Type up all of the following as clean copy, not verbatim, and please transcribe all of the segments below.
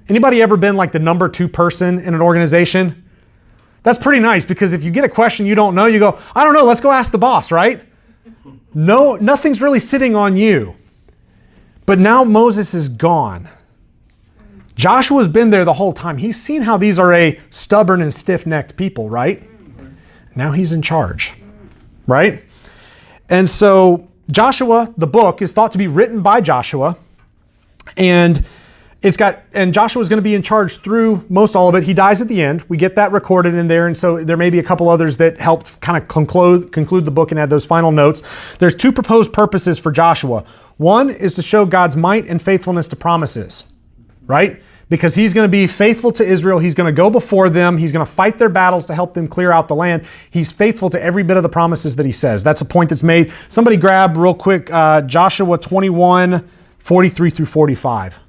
Anybody ever been like the number 2 person in an organization? That's pretty nice because if you get a question you don't know, you go, I don't know, let's go ask the boss, right? No, nothing's really sitting on you. But now Moses is gone. Joshua's been there the whole time. He's seen how these are a stubborn and stiff-necked people, right? Now he's in charge, right? And so Joshua, the book, is thought to be written by Joshua. And Joshua's going to be in charge through most all of it. He dies at the end. We get that recorded in there. And so there may be a couple others that helped kind of conclude the book and add those final notes. There's 2 proposed purposes for Joshua. One is to show God's might and faithfulness to promises, right? Because he's going to be faithful to Israel. He's going to go before them. He's going to fight their battles to help them clear out the land. He's faithful to every bit of the promises that he says. That's a point that's made. Somebody grab real quick Joshua 21, 43 through 45.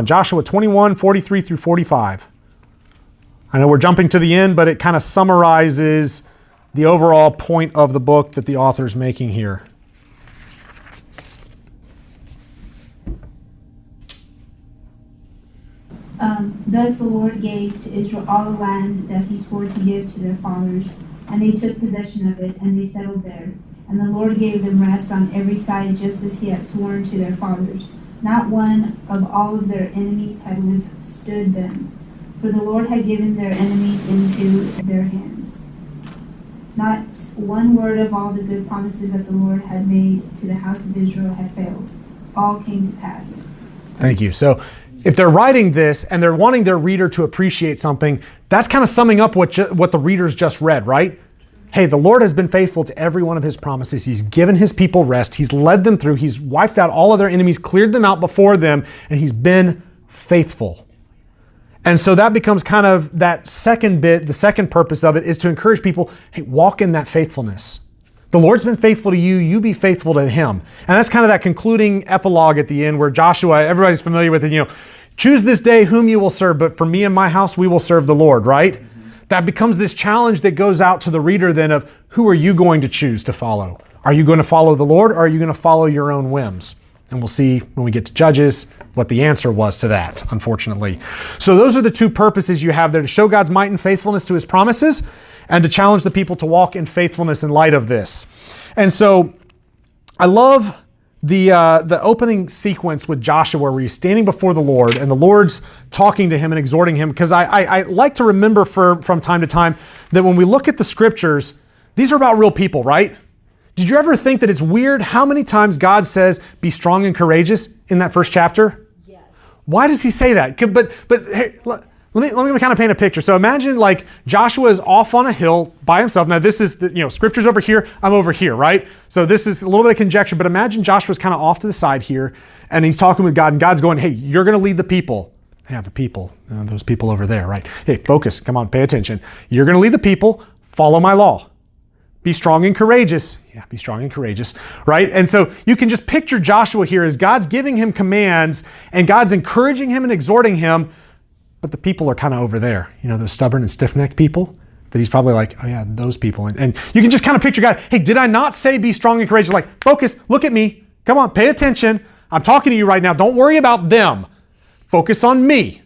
Joshua 21, 43 through 45. I know we're jumping to the end, but it kind of summarizes the overall point of the book that the author's making here. Thus the Lord gave to Israel all the land that he swore to give to their fathers, and they took possession of it, and they settled there. And the Lord gave them rest on every side, just as he had sworn to their fathers. Not one of all of their enemies had withstood them, for the Lord had given their enemies into their hands. Not one word of all the good promises that the Lord had made to the house of Israel had failed. All came to pass. Thank you. So if they're writing this and they're wanting their reader to appreciate something, that's kind of summing up what the readers just read, right? Hey, the Lord has been faithful to every one of his promises. He's given his people rest. He's led them through. He's wiped out all of their enemies, cleared them out before them, and he's been faithful. And so that becomes kind of that second bit, the second purpose of it is to encourage people, hey, walk in that faithfulness. The Lord's been faithful to you, you be faithful to him. And that's kind of that concluding epilogue at the end where Joshua, everybody's familiar with it, choose this day whom you will serve, but for me and my house, we will serve the Lord, right? That becomes this challenge that goes out to the reader then of who are you going to choose to follow? Are you going to follow the Lord or are you going to follow your own whims? And we'll see when we get to Judges what the answer was to that, unfortunately. So those are the 2 purposes you have there, to show God's might and faithfulness to his promises and to challenge the people to walk in faithfulness in light of this. And so I love the opening sequence with Joshua where he's standing before the Lord and the Lord's talking to him and exhorting him, because I like to remember from time to time that when we look at the scriptures, these are about real people, right? Did you ever think that it's weird how many times God says, be strong and courageous in that first chapter? Yes. Why does he say that? But hey, let me kind of paint a picture. So imagine like Joshua is off on a hill by himself. Now this is, scripture's over here, I'm over here, right? So this is a little bit of conjecture, but imagine Joshua's kind of off to the side here and he's talking with God and God's going, hey, you're going to lead the people. Yeah, the people, those people over there, right? Hey, focus, come on, pay attention. You're going to lead the people, follow my law. Be strong and courageous. Yeah, be strong and courageous, right? And so you can just picture Joshua here as God's giving him commands and God's encouraging him and exhorting him, but the people are kind of over there. Those stubborn and stiff-necked people that he's probably like, oh yeah, those people. And you can just kind of picture God, hey, did I not say be strong and courageous? Like, focus, look at me. Come on, pay attention. I'm talking to you right now. Don't worry about them. Focus on me,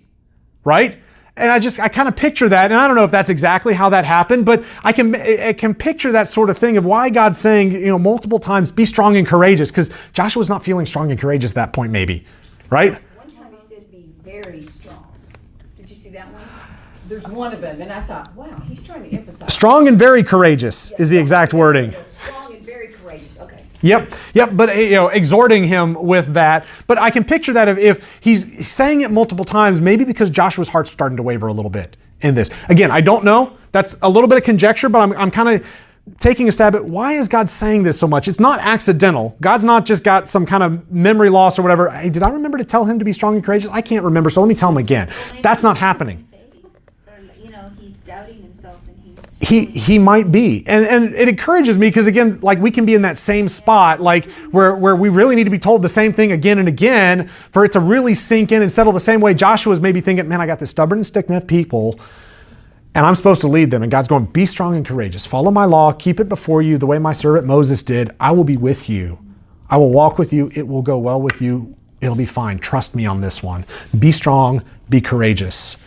right? And I kind of picture that, and I don't know if that's exactly how that happened, but I can picture that sort of thing of why God's saying, multiple times, be strong and courageous, because Joshua's not feeling strong and courageous at that point, maybe, right? One time he said be very strong. Did you see that one? There's one of them, and I thought, wow, he's trying to emphasize. Strong and very courageous is the exact wording. Strong and very courageous, okay. Yep, but exhorting him with that. But I can picture that if he's saying it multiple times, maybe because Joshua's heart's starting to waver a little bit in this. Again, I don't know. That's a little bit of conjecture, but I'm kind of taking a stab at why is God saying this so much? It's not accidental. God's not just got some kind of memory loss or whatever. Hey, did I remember to tell him to be strong and courageous? I can't remember, so let me tell him again. That's not happening. He's doubting himself and He might be. And it encourages me because, again, like we can be in that same spot, like where we really need to be told the same thing again and again for it to really sink in and settle the same way Joshua's maybe thinking, man, I got this stubborn and stiff-necked people. And I'm supposed to lead them. And God's going, be strong and courageous. Follow my law. Keep it before you the way my servant Moses did. I will be with you. I will walk with you. It will go well with you. It'll be fine. Trust me on this one. Be strong. Be courageous.